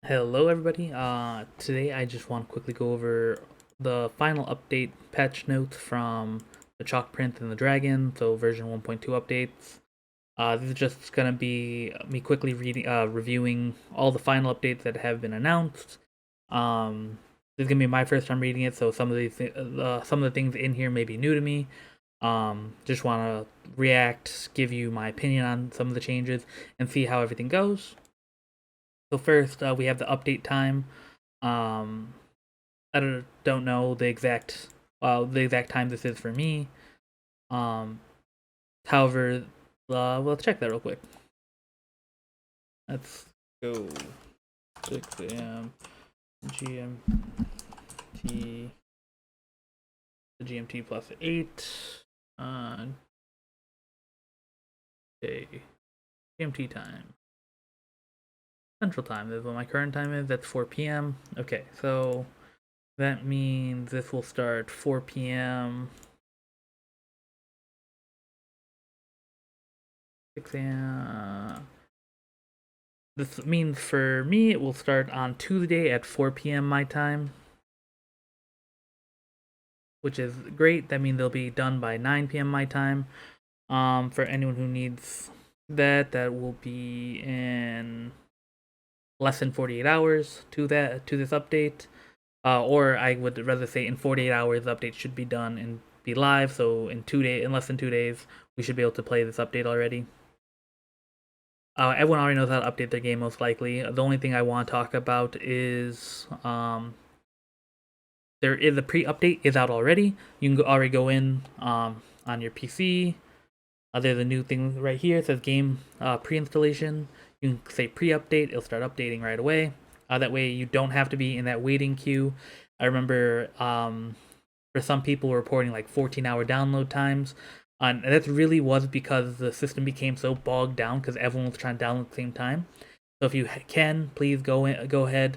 Hello everybody. Today I just want to quickly go over the final update patch notes from the Chalk Print and the Dragon, so version 1.2 updates. This is just gonna be me quickly reviewing all the final updates that have been announced. This is gonna be my first time reading it, so some of the things in here may be new to me. Just want to react, give you my opinion on some of the changes, and see how everything goes. So first, we have the update time. Um, I don't know the exact time this is for me. Um, however, let's check that real quick. Let's go 6 a.m. GMT. The GMT plus 8. Okay, GMT time. Central time is what my current time is. That's 4 p.m. Okay, so that means this will start 4 p.m. 6 a.m. This means for me it will start on Tuesday at 4 p.m. my time, which is great. That means they'll be done by 9 p.m. my time. For anyone who needs that, that will be in less than 48 hours to this update. Or I would rather say in 48 hours, the update should be done and be live. So in less than 2 days, we should be able to play this update already. Everyone already knows how to update their game most likely. The only thing I want to talk about is there is a pre-update is out already. You can already go in on your PC. There's a new thing right here. It says game pre-installation. You can say pre-update. It'll start updating right away. That way you don't have to be in that waiting queue. I remember for some people reporting like 14-hour download times. And that really was because the system became so bogged down because everyone was trying to download at the same time. So if you can, please go ahead,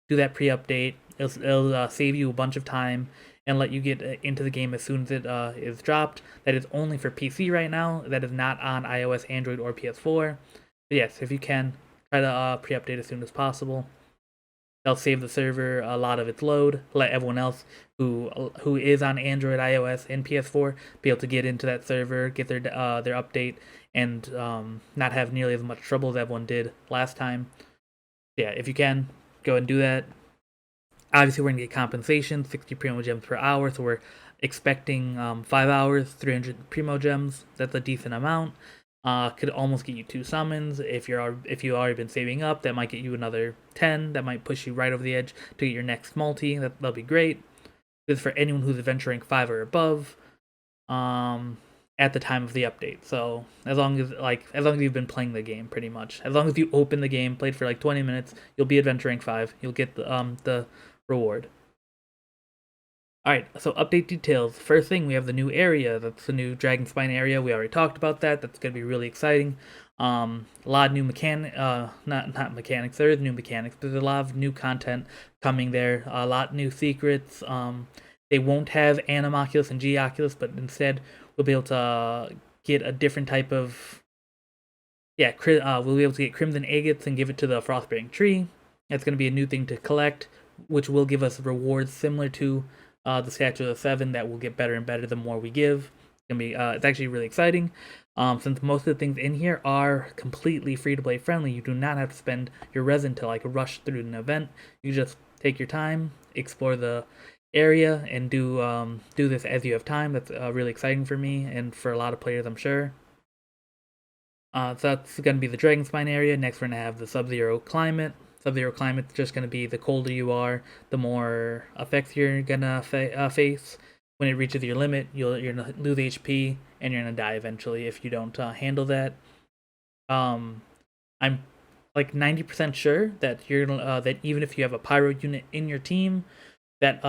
do that pre-update. It'll save you a bunch of time and let you get into the game as soon as it is dropped. That is only for PC right now. That is not on iOS, Android, or PS4. But yes, if you can, try to pre-update as soon as possible. They'll save the server a lot of its load, let everyone else who is on Android, iOS, and PS4 be able to get into that server, get their update, and not have nearly as much trouble as everyone did last time. Yeah, if you can, go and do that. Obviously, we're gonna get compensation, 60 primo gems per hour, so we're expecting 5 hours, 300 primo gems. That's a decent amount. Could almost get you 2 summons. If you already been saving up, that might get you another 10. That might push you right over the edge to get your next multi. That'll be great. This is for anyone who's adventure rank 5 or above. At the time of the update. So as long as you've been playing the game, pretty much. As long as you open the game, played for like 20 minutes, you'll be adventure rank 5. You'll get the reward. Alright, so update details. First thing, we have the new area. That's the new Dragon Spine area. We already talked about that. That's going to be really exciting. A lot of new not mechanics. There is new mechanics, but there's a lot of new content coming there. A lot new secrets. They won't have Animoculus and Geoculus, but instead we'll be able to get a different type of we'll be able to get Crimson Agates and give it to the Frostbearing Tree. That's going to be a new thing to collect, which will give us rewards similar to the Statue of the Seven that will get better and better the more we give. It's actually really exciting. Since most of the things in here are completely free-to-play friendly, you do not have to spend your resin to like rush through an event. You just take your time, explore the area, and do this as you have time. That's really exciting for me and for a lot of players, I'm sure. So that's going to be the Dragon Spine area. Next, we're going to have the Subzero Climate. Subzero Climate's just going to be the colder you are, the more effects you're going to face. When it reaches your limit, you're going to lose HP, and you're going to die eventually if you don't handle that. I'm like 90% sure that you're gonna, that even if you have a pyro unit in your team, that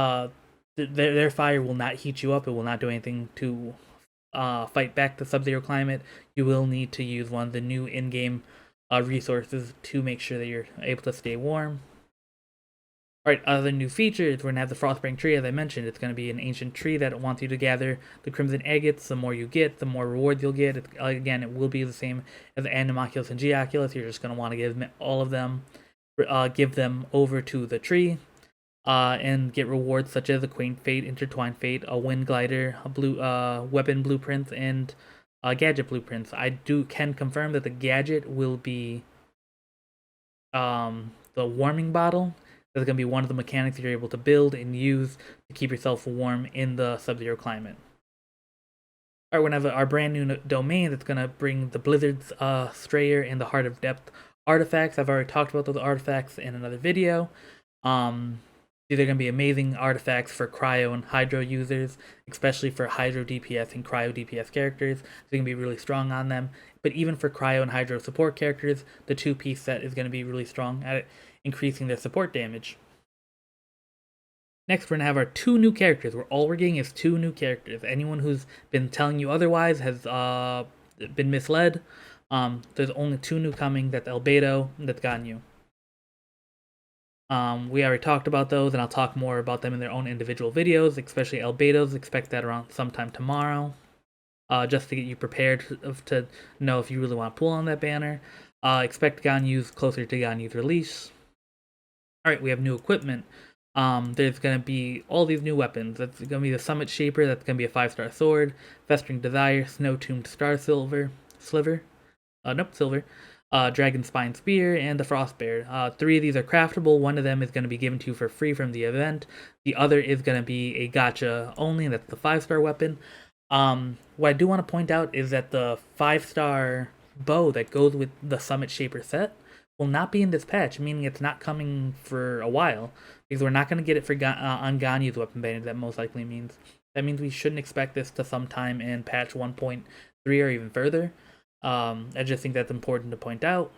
their fire will not heat you up. It will not do anything to fight back the Subzero Climate. You will need to use one of the new in-game resources to make sure that you're able to stay warm. Alright, other new features, we're going to have the Frostbearing Tree, as I mentioned. It's going to be an ancient tree that wants you to gather the Crimson Agates. The more you get, the more rewards you'll get. Again, it will be the same as the Animoculus and Geoculus. You're just going to want to give all of them. give them over to the tree, and get rewards such as a Quaint Fate, Intertwined Fate, a Wind Glider, a blue weapon blueprints, and gadget blueprints. I can confirm that the gadget will be the warming bottle. That's going to be one of the mechanics you're able to build and use to keep yourself warm in the Subzero climate. Alright, we're going to have our brand new domain that's going to bring the Blizzard's Strayer and the Heart of Depth artifacts. I've already talked about those artifacts in another video. These are going to be amazing artifacts for Cryo and Hydro users, especially for Hydro DPS and Cryo DPS characters. So you can be really strong on them. But even for Cryo and Hydro support characters, the 2-piece set is going to be really strong at increasing their support damage. Next, we're going to have our 2 new characters. All we're getting is 2 new characters. Anyone who's been telling you otherwise has been misled. There's only 2 new coming. That's Albedo and that's Ganyu. We already talked about those, and I'll talk more about them in their own individual videos, especially Albedo's. Expect that around sometime tomorrow, just to get you prepared to know if you really want to pull on that banner. Expect Ganyu's closer to Ganyu's release. Alright, we have new equipment. There's going to be all these new weapons. That's going to be the Summit Shaper, that's going to be a 5-star sword, Festering Desire, Snow-Tombed Silver, Dragon Spine Spear, and the Frost Bear. 3 of these are craftable. 1 of them is going to be given to you for free from the event. The other is going to be a gacha only, and that's the 5-star weapon. What I do want to point out is that the 5-star bow that goes with the Summit Shaper set will not be in this patch, meaning it's not coming for a while, because we're not going to get it for on Ganyu's weapon banner. That most likely means. That means we shouldn't expect this to sometime in patch 1.3 or even further. I just think that's important to point out.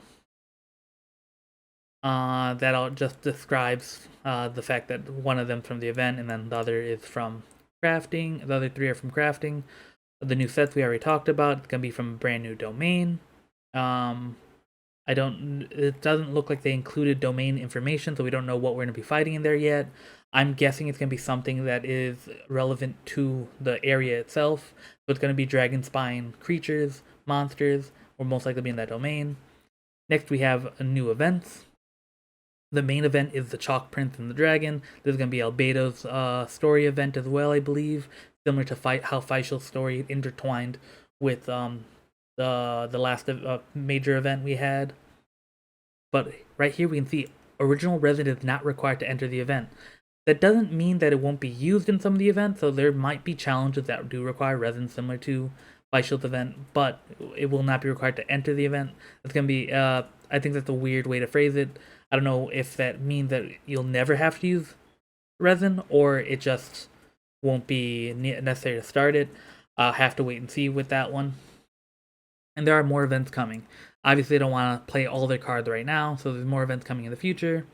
That all just describes the fact that one of them from the event and then the other is from crafting. The other 3 are from crafting. The new sets we already talked about. It's going to be from a brand new domain. It doesn't look like they included domain information, so we don't know what we're going to be fighting in there yet. I'm guessing it's going to be something that is relevant to the area itself. So it's going to be Dragon Spine creatures, monsters, will most likely be in that domain. Next, we have new events. The main event is the Chalk Prince and the Dragon. There's going to be Albedo's story event as well, I believe, similar to how Faishal's story intertwined with the last major event we had. But right here we can see original resin is not required to enter the event. That doesn't mean that it won't be used in some of the events, so there might be challenges that do require resin similar to Faishal's event, but it will not be required to enter the event. It's going to be, I think that's a weird way to phrase it. I don't know if that means that you'll never have to use resin, or it just won't be necessary to start it. Have to wait and see with that one. And there are more events coming. Obviously, they don't want to play all their cards right now, so there's more events coming in the future.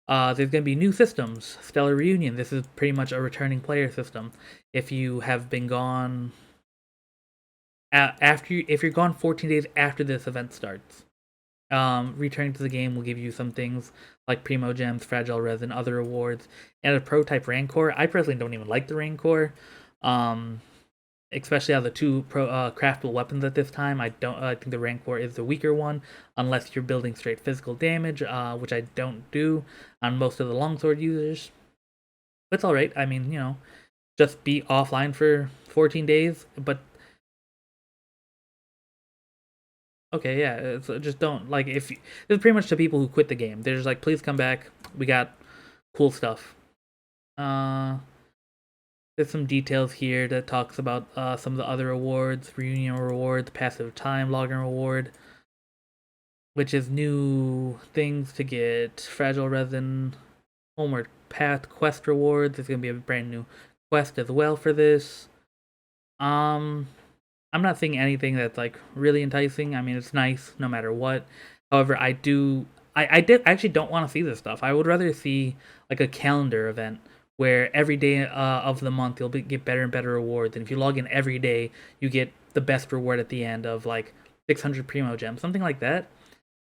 There's going to be new systems. Stellar Reunion. This is pretty much a returning player system. If you have been gone if you're gone 14 days after this event starts, returning to the game will give you some things like Primo Gems, Fragile Resin, other rewards, and a Pro-type Rancor. I personally don't even like the Rancor, especially out of the 2 craftable weapons at this time. I think the Rancor is the weaker one, unless you're building straight physical damage, which I don't do on most of the longsword users. But it's alright. I mean, just be offline for 14 days, but okay, yeah, it's just don't, this is pretty much to people who quit the game. They're just like, please come back, we got cool stuff. There's some details here that talks about some of the other rewards, reunion rewards, passive time login reward, which is new things to get, Fragile Resin, Homeward Path quest rewards. There's going to be a brand new quest as well for this. I'm not seeing anything that's really enticing. I mean, it's nice no matter what. However, I actually don't want to see this stuff. I would rather see a calendar event where every day of the month you'll get better and better rewards, and if you log in every day, you get the best reward at the end of 600 Primo Gems, something like that.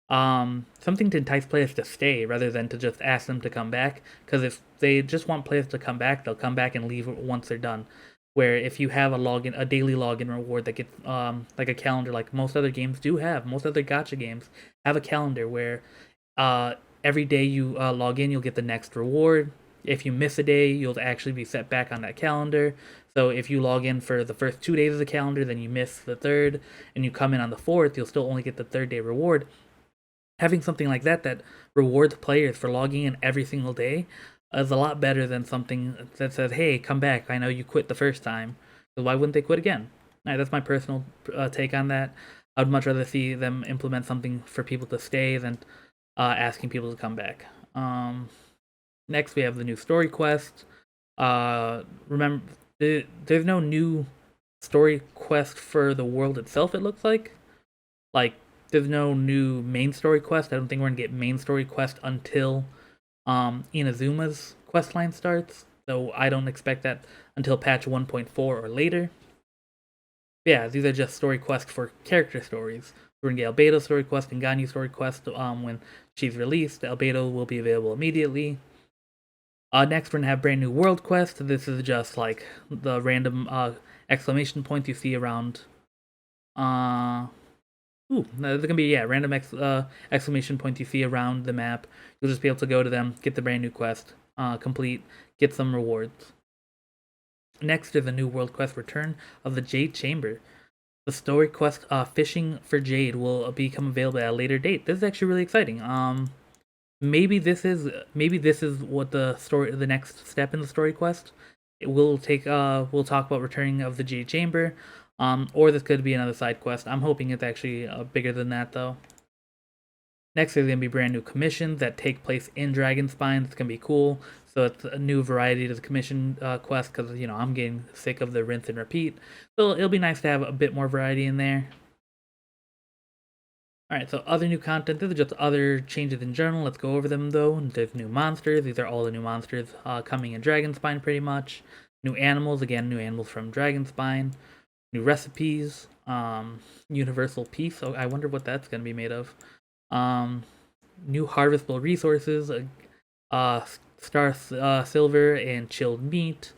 Something to entice players to stay rather than to just ask them to come back. Because if they just want players to come back, they'll come back and leave once they're done. Where if you have a daily login reward that gets a calendar, like most other games do have, most other gacha games have a calendar where every day you log in, you'll get the next reward. If you miss a day, you'll actually be set back on that calendar. So if you log in for the first 2 days of the calendar, then you miss the third, and you come in on the fourth, you'll still only get the third day reward. Having something like that rewards players for logging in every single day is a lot better than something that says, "Hey, come back. I know you quit the first time." So why wouldn't they quit again? All right, that's my personal take on that. I would much rather see them implement something for people to stay than asking people to come back. Next, we have the new story quest. Remember, there's no new story quest for the world itself. It looks like there's no new main story quest. I don't think we're gonna get main story quest until Inazuma's quest line starts. So I don't expect that until patch 1.4 or later. Yeah, these are just story quests for character stories. We're gonna get Albedo's story quest and Ganyu's story quest when she's released. Albedo will be available immediately. Next, we're gonna have brand new world quest. This is just like the random exclamation points you see around. There's gonna be random exclamation points you see around the map. You'll just be able to go to them, get the brand new quest, complete, get some rewards. Next is a new world quest, Return of the Jade Chamber. The story quest, Fishing for Jade, will become available at a later date. This is actually really exciting. Maybe this is what the next step in the story quest. It will take. We'll talk about Returning of the Jade Chamber, or this could be another side quest. I'm hoping it's actually bigger than that though. Next, there's gonna be brand new commissions that take place in Dragonspine. It's gonna be cool. So it's a new variety to the commission quest because I'm getting sick of the rinse and repeat. So it'll be nice to have a bit more variety in there. Alright, so other new content. This is just other changes in general. Let's go over them though. There's new monsters. These are all the new monsters coming in Dragonspine pretty much. New animals. Again, new animals from Dragonspine. New recipes. Universal Peace. So I wonder what that's going to be made of. New harvestable resources. Star Silver and Chilled Meat.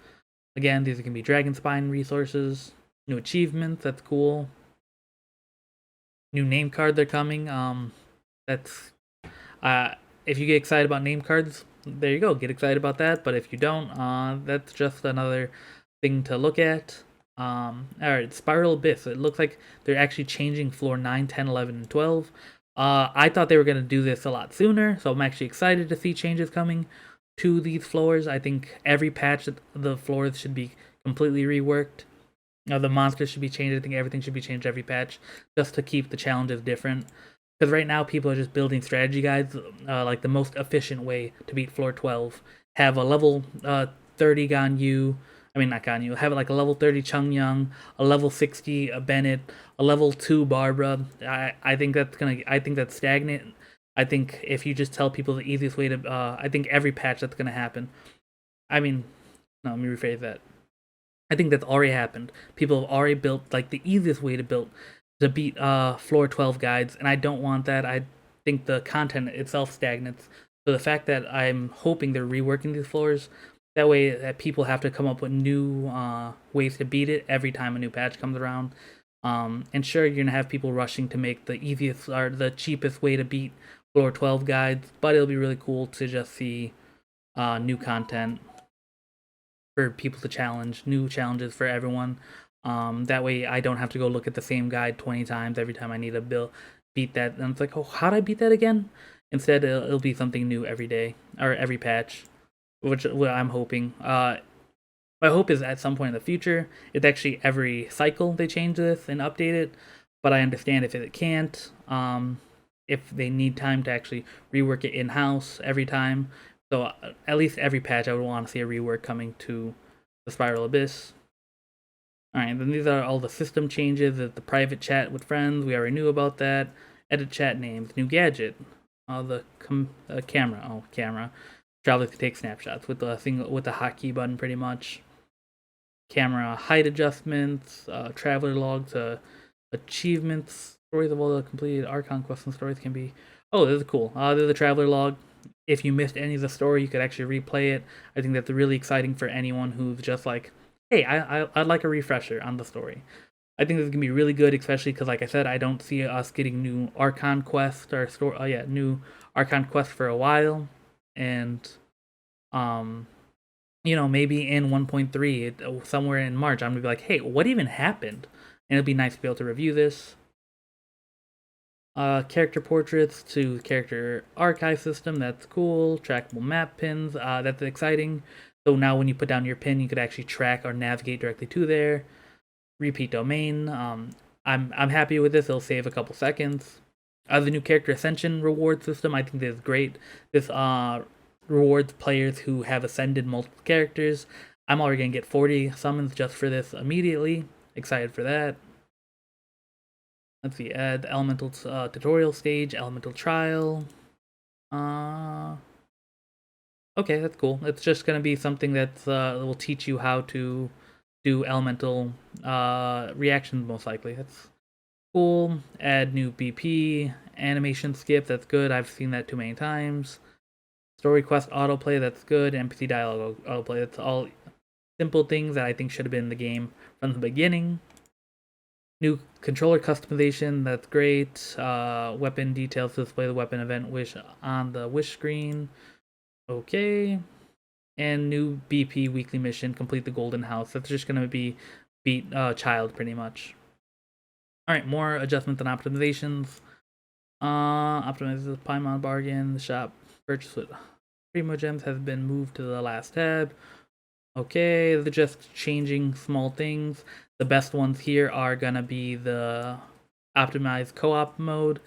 Again, these are going to be Dragonspine resources. New achievements. That's cool. New name cards are coming. That's if you get excited about name cards, there you go. Get excited about that. But if you don't, that's just another thing to look at. Alright, Spiral Abyss. It looks like they're actually changing floor 9, 10, 11, and 12. I thought they were going to do this a lot sooner, so I'm actually excited to see changes coming to these floors. I think every patch the floors should be completely reworked. The monsters should be changed. I think everything should be changed every patch just to keep the challenges different. Because right now people are just building strategy guides, like the most efficient way to beat floor 12. Have a level 30 Ganyu, not Ganyu, have like a level 30 Chungyang, a level 60 Bennett, a level 2 Barbara. I think that's stagnant. I think if you just tell people the easiest way to, I think every patch that's gonna happen. No, let me rephrase that. I think that's already happened. People have already built like the easiest way to beat floor 12 guides, and I don't want that. I think the content itself stagnates. So the fact that I'm hoping they're reworking these floors, that way that people have to come up with new ways to beat it every time a new patch comes around. And sure, you're gonna have people rushing to make the easiest or the cheapest way to beat floor 12 guides, but it'll be really cool to just see new content for people to challenge, new challenges for everyone. That way I don't have to go look at the same guide 20 times every time I need to beat that. And it's like, oh, how'd I beat that again? Instead, it'll be something new every day or every patch, which I'm hoping. My hope is at some point in the future, it's actually every cycle they change this and update it. But I understand if it can't, if they need time to actually rework it in-house every time. So at least every patch, I would want to see a rework coming to the Spiral Abyss. Alright, then these are all the system changes. The private chat with friends, we already knew about that. Edit chat names, new gadget. The camera. Camera. Travelers can take snapshots with the hotkey button, pretty much. Camera height adjustments, traveler logs, achievements, stories of all the completed Archon quests and stories can be. Oh, this is cool. There's a traveler log. If you missed any of the story, you could actually replay it. I think that's really exciting for anyone who's just like, hey, I'd like a refresher on the story. I think this is gonna be really good, especially because, like I said, I don't see us getting new Archon quest or store. Oh yeah, new Archon quest for a while, and um, maybe in 1.3, somewhere in March, I'm gonna be like, hey, what even happened? And it'll be nice to be able to review this. Character portraits to character archive system. That's cool. Trackable map pins. That's exciting. So now when you put down your pin, you could actually track or navigate directly to there. Repeat domain. I'm happy with this. It'll save a couple seconds. The new character Ascension reward system, I think this is great. This rewards players who have ascended multiple characters. I'm already gonna get 40 summons just for this immediately. Excited for that. Let's see, add the elemental tutorial stage, elemental trial. Okay, that's cool. It's just gonna be something that will teach you how to do elemental reactions, most likely. That's cool. Add new BP, animation skip, that's good. I've seen that too many times. Story quest autoplay, that's good. NPC dialogue autoplay, that's all simple things that I think should have been in the game from the beginning. New controller customization, that's great. Weapon details to display the weapon event wish on the wish screen. Okay. And new BP weekly mission, complete the golden house. That's just gonna be beat child pretty much. Alright, more adjustments and optimizations. Optimize the Paimon bargain, the shop purchase with Primo Gems has been moved to the last tab. Okay, they're just changing small things. The best ones here are gonna be the optimized co-op mode.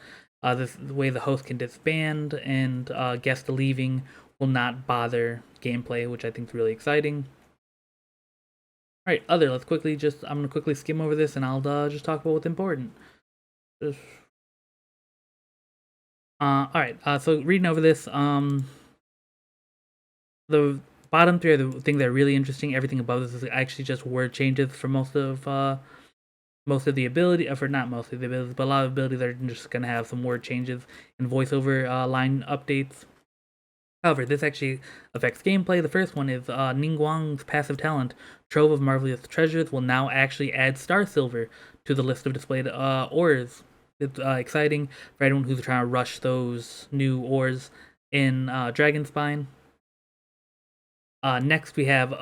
This the way the host can disband, and guest leaving will not bother gameplay, which I think is really exciting. Alright, let's quickly I'm gonna quickly skim over this and I'll just talk about what's important. Alright, so reading over this, the bottom three are the things that are really interesting. Everything above this is actually just word changes for most of the ability, for not most of the abilities, but a lot of abilities are just gonna have some word changes and voiceover line updates. However, this actually affects gameplay. The first one is Ningguang's passive talent, Trove of Marvelous Treasures, will now actually add Star Silver to the list of displayed ores. It's exciting for anyone who's trying to rush those new ores in Dragonspine. Next, we have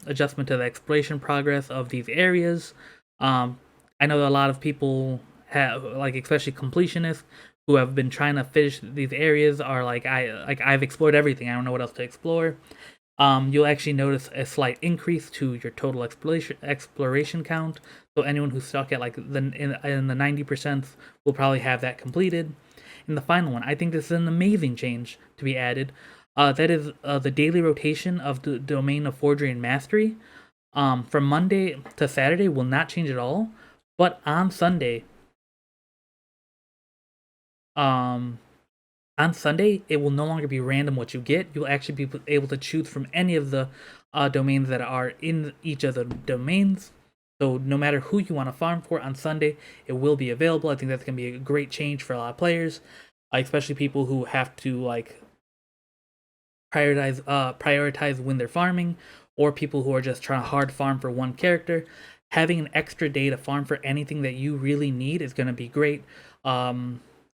adjustment to the exploration progress of these areas. I know that a lot of people have, like, especially completionists, who have been trying to finish these areas are like, I've explored everything. I don't know what else to explore. You'll actually notice a slight increase to your total exploration count. So anyone who's stuck at like in the 90% will probably have that completed. And the final one, I think this is an amazing change to be added. That is the daily rotation of the domain of Forgery and Mastery. From Monday to Saturday will not change at all, but on Sunday, it will no longer be random what you get. You'll actually be able to choose from any of the domains that are in each of the domains. So no matter who you want to farm for on Sunday, it will be available. I think that's going to be a great change for a lot of players, especially people who have to like prioritize when they're farming, or people who are just trying to hard farm for one character. Having an extra day to farm for anything that you really need is going to be great.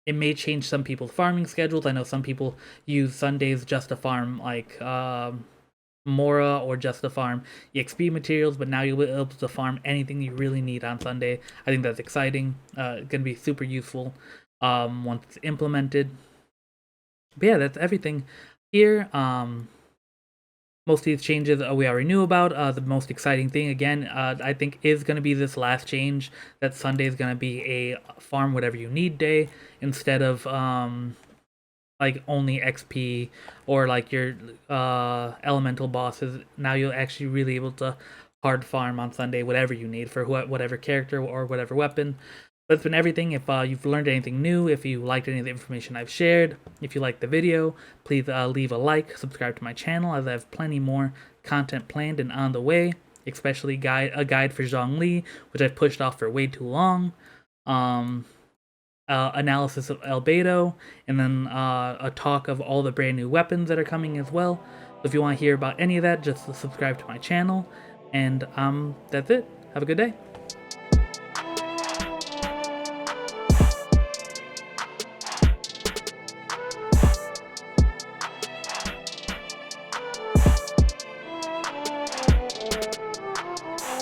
It may change some people's farming schedules. I know some people use Sundays just to farm like Mora, or just to farm EXP materials, but now you'll be able to farm anything you really need on Sunday. I think that's exciting. It's going to be super useful once it's implemented. But yeah, that's everything here. Most of these changes we already knew about. The most exciting thing, again, I think is going to be this last change, that Sunday is going to be a farm whatever you need day, instead of like only XP or like your elemental bosses. Now you'll actually really able to hard farm on Sunday whatever you need for whatever character or whatever weapon. That's been everything. If you've learned anything new, if you liked any of the information I've shared, if you liked the video, please leave a like, subscribe to my channel, as I have plenty more content planned and on the way, especially a guide for Zhongli, which I've pushed off for way too long, analysis of Albedo, and then a talk of all the brand new weapons that are coming as well. So if you want to hear about any of that, just subscribe to my channel, and that's it. Have a good day.